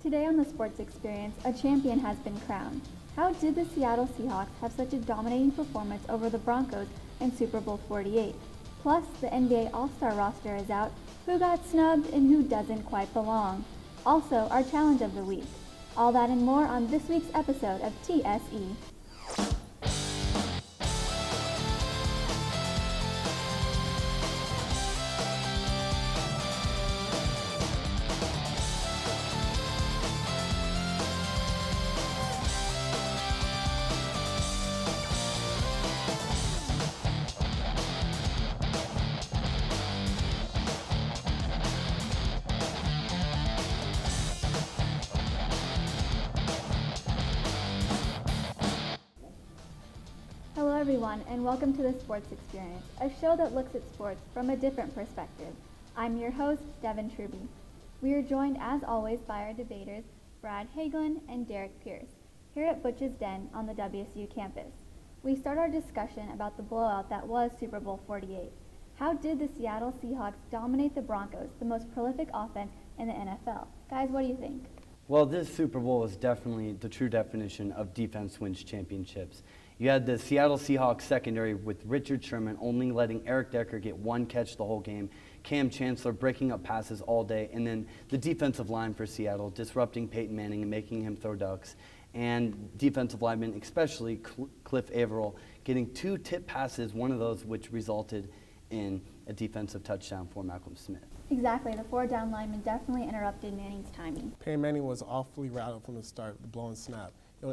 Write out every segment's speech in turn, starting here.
Today on the Sports Experience, a champion has been crowned. How did the Seattle Seahawks have such a dominating performance over the Broncos in Super Bowl 48? Plus, the NBA All-Star roster is out. Who got snubbed and who doesn't quite belong? Also, our challenge of the week. All that and more on this week's episode of TSE. Hello everyone, and welcome to the Sports Experience, a show that looks at sports from a different perspective. I'm your host, Devin Truby. We are joined as always by our debaters, Brad Hagelin and Derek Pierce, here at Butch's Den on the WSU campus. We start our discussion about the blowout that was Super Bowl 48. How did the Seattle Seahawks dominate the Broncos, the most prolific offense in the NFL? Guys, what do you think? Well, this Super Bowl was definitely the true definition of defense wins championships. You had the Seattle Seahawks secondary with Richard Sherman only letting Eric Decker get one catch the whole game, Cam Chancellor breaking up passes all day, and then the defensive line for Seattle disrupting Peyton Manning and making him throw ducks, and defensive linemen, especially Cliff Averill, getting two tip passes, one of those which resulted in a defensive touchdown for Malcolm Smith. Exactly, the four down linemen definitely interrupted Manning's timing. Peyton Manning was awfully rattled from the start with the blown snap.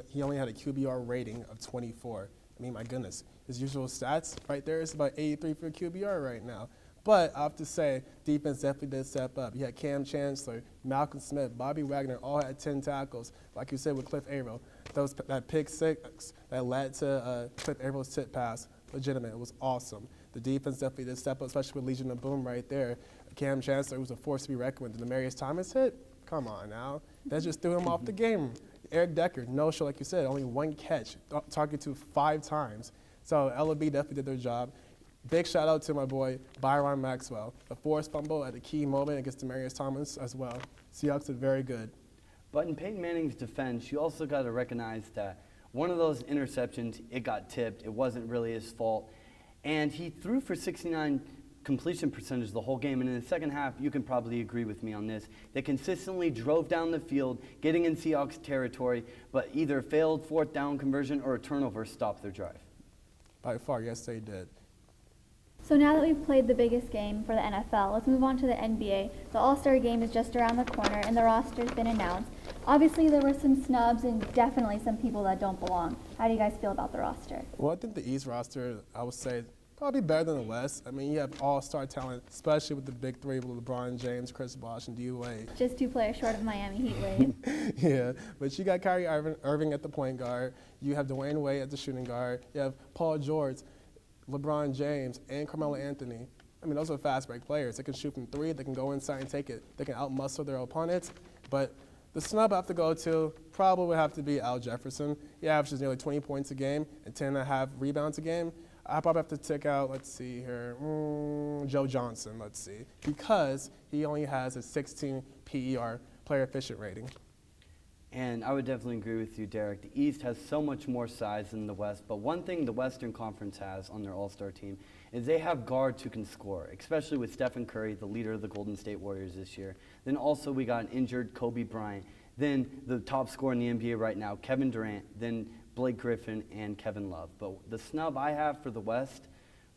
He only had a QBR rating of 24. I mean, my goodness. His usual stats right there is about 83 for QBR right now. But I have to say, defense definitely did step up. You had Cam Chancellor, Malcolm Smith, Bobby Wagner, all had 10 tackles. Like you said with Cliff Averill, that pick six that led to Cliff Averill's tip pass, legitimate. It was awesome. The defense definitely did step up, especially with Legion of Boom right there. Cam Chancellor was a force to be reckoned with. The Demarius Thomas hit? Come on now. That just threw him off the game. Eric Decker, no show, like you said, only one catch, targeted to 5 times. So LOB definitely did their job. Big shout out to my boy, Byron Maxwell. The forced fumble at a key moment against Demarius Thomas as well. Seahawks did very good. But in Peyton Manning's defense, you also got to recognize that one of those interceptions, it got tipped. It wasn't really his fault. And he threw for 69 completion percentage the whole game, and in the second half, you can probably agree with me on this. They consistently drove down the field, getting in Seahawks territory, but either failed fourth down conversion or a turnover stopped their drive. By far, yes, they did. So now that we've played the biggest game for the NFL, let's move on to the NBA. The All-Star game is just around the corner, and the roster's been announced. Obviously, there were some snubs and definitely some people that don't belong. How do you guys feel about the roster? Well, I think the East roster, I would say, probably better than the West. I mean, you have all-star talent, especially with the big three with LeBron James, Chris Bosh, and D. Wade. Just 2 players short of Miami Heat Wade. Yeah, but you got Kyrie Irving at the point guard. You have Dwayne Wade at the shooting guard. You have Paul George, LeBron James, and Carmelo Anthony. I mean, those are fast break players. They can shoot from 3. They can go inside and take it. They can outmuscle their opponents. But the snub I have to go to probably would have to be Al Jefferson. He averages nearly 20 points a game and 10.5 rebounds a game. I probably have to take out, let's see here, Joe Johnson, let's see, because he only has a 16 PER, player efficient rating. And I would definitely agree with you, Derek. The East has so much more size than the West, but one thing the Western Conference has on their All-Star team is they have guards who can score, especially with Stephen Curry, the leader of the Golden State Warriors this year. Then also we got an injured Kobe Bryant. Then the top scorer in the NBA right now, Kevin Durant. Then Blake Griffin and Kevin Love. But the snub I have for the West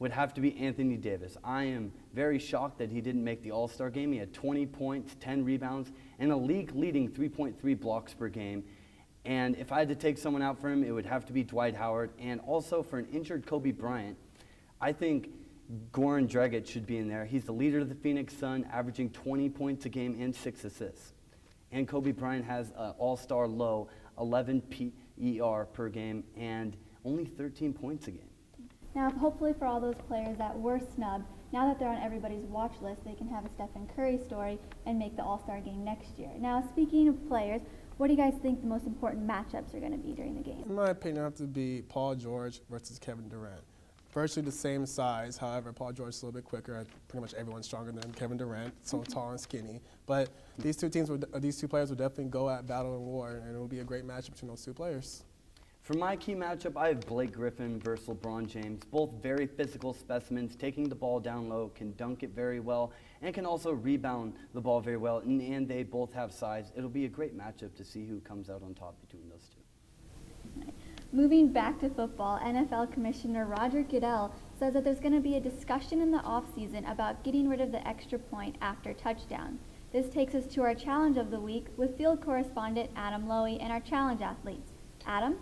would have to be Anthony Davis. I am very shocked that he didn't make the All-Star game. He had 20 points, 10 rebounds, and a league-leading 3.3 blocks per game. And if I had to take someone out for him, it would have to be Dwight Howard. And also for an injured Kobe Bryant, I think Goran Dragic should be in there. He's the leader of the Phoenix Sun, averaging 20 points a game and 6 assists. And Kobe Bryant has an all-star low 11 PER per game and only 13 points a game. Now, hopefully for all those players that were snubbed, now that they're on everybody's watch list, they can have a Stephen Curry story and make the All-Star game next year. Now, speaking of players, what do you guys think the most important matchups are going to be during the game? In my opinion, it have to be Paul George versus Kevin Durant. virtually the same size. However, Paul George is a little bit quicker. Pretty much everyone's stronger than Kevin Durant, so tall and skinny. But these two players would definitely go at battle and war, and it will be a great matchup between those two players. For my key matchup, I have Blake Griffin versus LeBron James. Both very physical specimens, taking the ball down low, can dunk it very well, and can also rebound the ball very well, and they both have size. It'll be a great matchup to see who comes out on top between those two. Moving back to football, NFL Commissioner Roger Goodell says that there's going to be a discussion in the offseason about getting rid of the extra point after touchdown. This takes us to our challenge of the week with field correspondent Adam Lowy and our challenge athletes. Adam?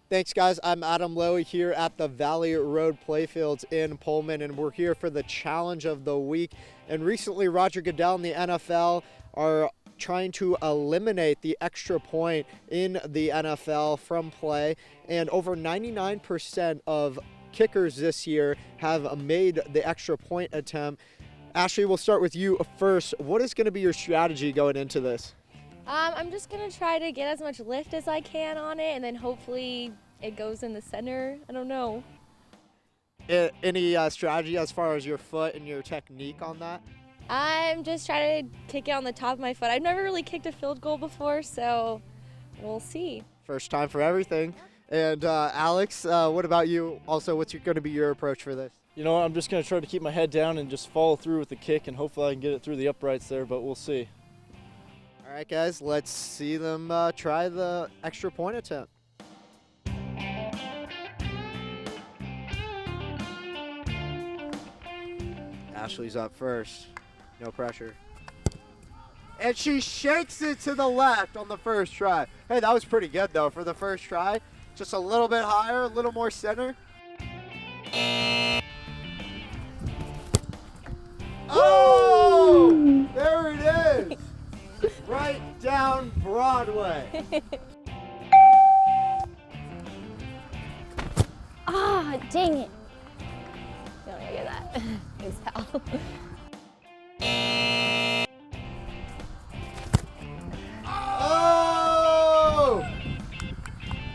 Thanks, guys. I'm Adam Lowy here at the Valley Road Playfields in Pullman, and we're here for the challenge of the week. And recently, Roger Goodell and the NFL are trying to eliminate the extra point in the NFL from play, and over 99% of kickers this year have made the extra point attempt. Ashley, we'll start with you first. What is going to be your strategy going into this? I'm just going to try to get as much lift as I can on it, and then hopefully it goes in the center. I don't know. Any strategy as far as your foot and your technique on that? I'm just trying to kick it on the top of my foot. I've never really kicked a field goal before, so we'll see. First time for everything. And Alex, what about you? Also, what's going to be your approach for this? You know, I'm just going to try to keep my head down and just follow through with the kick, and hopefully I can get it through the uprights there, but we'll see. All right, guys, let's see them try the extra point attempt. Ashley's up first. No pressure. And she shakes it to the left on the first try. Hey, that was pretty good, though, for the first try. Just a little bit higher, a little more center. Oh! There it is! Right down Broadway. Ah, dang it. Don't get that. It's foul. Oh!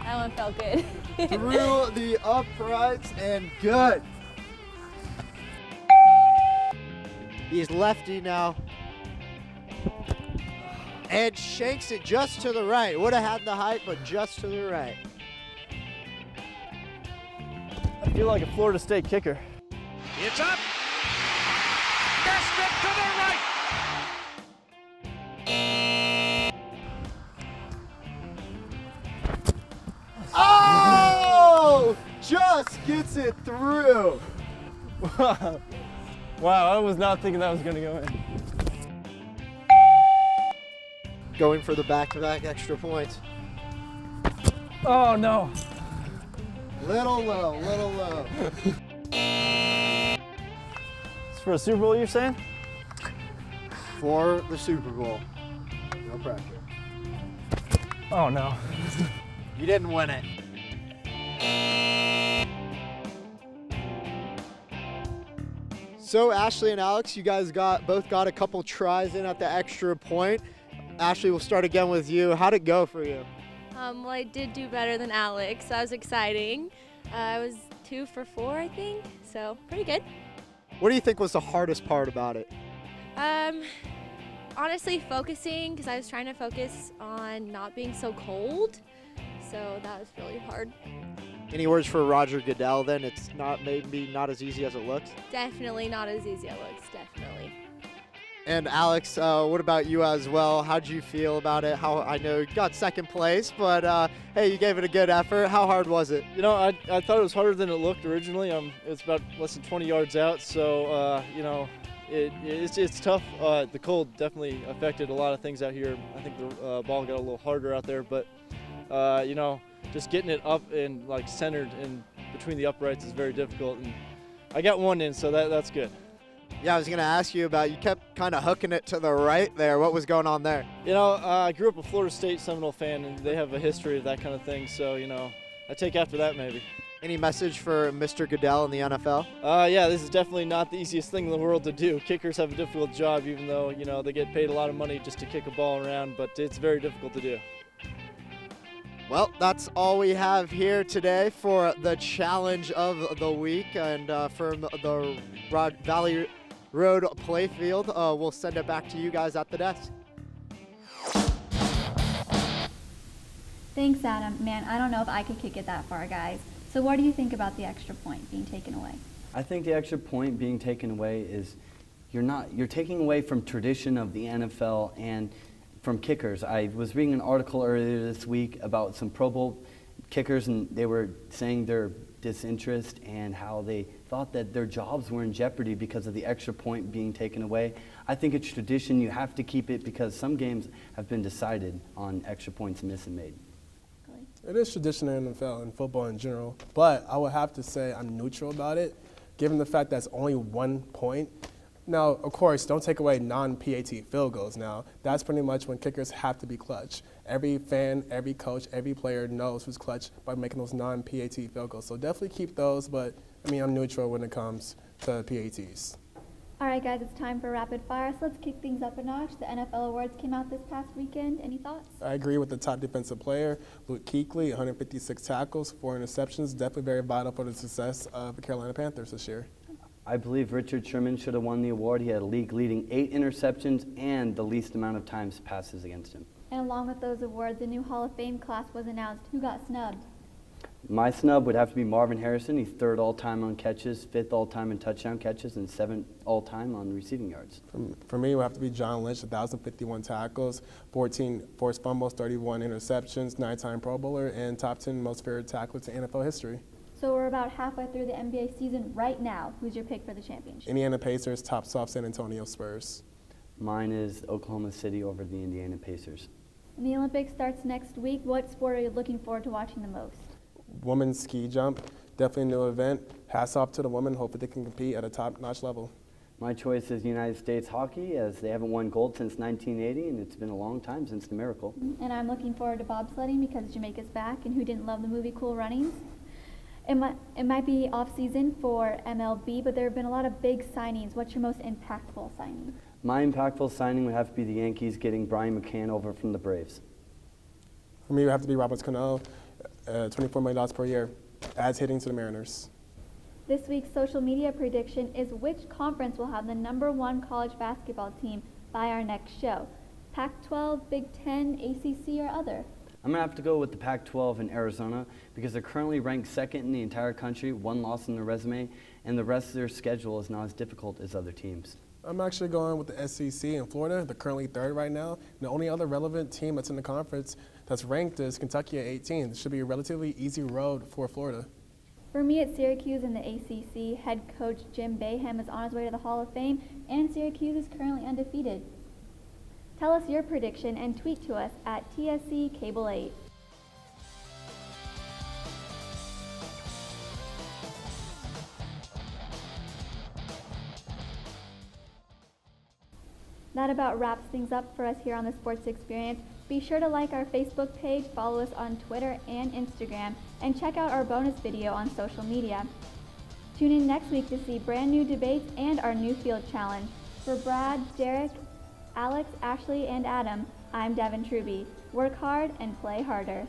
That one felt good. Through the uprights and good. He's lefty now. And shanks it just to the right. Would have had the height, but just to the right. I feel like a Florida State kicker. It's up. Missed it to the right. Oh! Just gets it through. Wow, I was not thinking that was going to go in. Going for the back-to-back extra points. Oh, no. Little low, little low. It's for a Super Bowl, you're saying? For the Super Bowl. No pressure. Oh, no. You didn't win it. So Ashley and Alex, you guys both got a couple tries in at the extra point. Ashley, we'll start again with you. How'd it go for you? Well, I did do better than Alex. That was exciting. I was 2 for 4, I think, so pretty good. What do you think was the hardest part about it? Honestly, focusing, because I was trying to focus on not being so cold, so that was really hard. Any words for Roger Goodell then? It's maybe not as easy as it looks? Definitely not as easy as it looks, definitely. And Alex, what about you as well? How'd you feel about it? I know you got second place, but hey, you gave it a good effort. How hard was it? You know, I thought it was harder than it looked originally. It's about less than 20 yards out, so, you know, it's tough. The cold definitely affected a lot of things out here. I think the ball got a little harder out there, but, you know, just getting it up and, like, centered in between the uprights is very difficult. And I got one in, so that's good. Yeah, I was going to ask you about, you kept kind of hooking it to the right there. What was going on there? You know, I grew up a Florida State Seminole fan, and they have a history of that kind of thing. So, you know, I take after that maybe. Any message for Mr. Goodell in the NFL? Yeah, this is definitely not the easiest thing in the world to do. Kickers have a difficult job, even though, you know, they get paid a lot of money just to kick a ball around, but it's very difficult to do. Well, that's all we have here today for the challenge of the week. And from the Valley Road playfield, we'll send it back to you guys at the desk. Thanks, Adam. Man, I don't know if I could kick it that far, guys. So what do you think about the extra point being taken away? I think the extra point being taken away is you're taking away from tradition of the NFL and from kickers. I was reading an article earlier this week about some Pro Bowl kickers, and they were saying their disinterest and how they thought that their jobs were in jeopardy because of the extra point being taken away. I think it's tradition. You have to keep it because some games have been decided on extra points missed and made. It is tradition in the NFL and football in general, but I would have to say I'm neutral about it, given the fact that it's only 1 point. Now, of course, don't take away non-PAT field goals now. That's pretty much when kickers have to be clutch. Every fan, every coach, every player knows who's clutch by making those non-PAT field goals. So definitely keep those, but I mean, I'm neutral when it comes to PATs. All right, guys, it's time for rapid fire. So let's kick things up a notch. The NFL awards came out this past weekend. Any thoughts? I agree with the top defensive player, Luke Kuechly, 156 tackles, 4 interceptions. Definitely very vital for the success of the Carolina Panthers this year. I believe Richard Sherman should have won the award. He had a league-leading 8 interceptions and the least amount of times passes against him. And along with those awards, a new Hall of Fame class was announced. Who got snubbed? My snub would have to be Marvin Harrison. He's 3rd all-time on catches, 5th all-time in touchdown catches, and 7th all-time on receiving yards. For me, it would have to be John Lynch, 1,051 tackles, 14 forced fumbles, 31 interceptions, 9-time Pro Bowler, and top 10 most favorite tackler in NFL history. So we're about halfway through the NBA season right now. Who's your pick for the championship? Indiana Pacers tops off San Antonio Spurs. Mine is Oklahoma City over the Indiana Pacers. And the Olympics starts next week. What sport are you looking forward to watching the most? Women's ski jump, definitely a new event. Hats off to the women. Hopefully they can compete at a top-notch level. My choice is United States hockey, as they haven't won gold since 1980, and it's been a long time since the miracle. And I'm looking forward to bobsledding because Jamaica's back, and who didn't love the movie Cool Runnings? It might be off-season for MLB, but there have been a lot of big signings. What's your most impactful signing? My impactful signing would have to be the Yankees getting Brian McCann over from the Braves. For me, it would have to be Robert Cano, $24 million per year, adds hitting to the Mariners. This week's social media prediction is which conference will have the #1 college basketball team by our next show. Pac-12, Big Ten, ACC, or other? I'm going to have to go with the Pac-12 in Arizona because they're currently ranked 2nd in the entire country, 1 loss on their resume, and the rest of their schedule is not as difficult as other teams. I'm actually going with the SEC in Florida. They're currently 3rd right now. And the only other relevant team that's in the conference that's ranked is Kentucky at 18. It should be a relatively easy road for Florida. For me, it's Syracuse in the ACC. Head coach Jim Boeheim is on his way to the Hall of Fame, and Syracuse is currently undefeated. Tell us your prediction and tweet to us at TSC Cable 8. That about wraps things up for us here on the Sports Experience. Be sure to like our Facebook page, follow us on Twitter and Instagram, and check out our bonus video on social media. Tune in next week to see brand new debates and our new field challenge. For Brad, Derek, Alex, Ashley, and Adam, I'm Devin Truby. Work hard and play harder.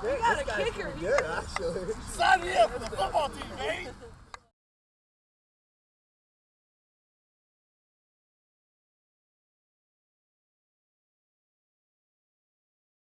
You got a kicker. Good, actually. Sign me up for the football team, man.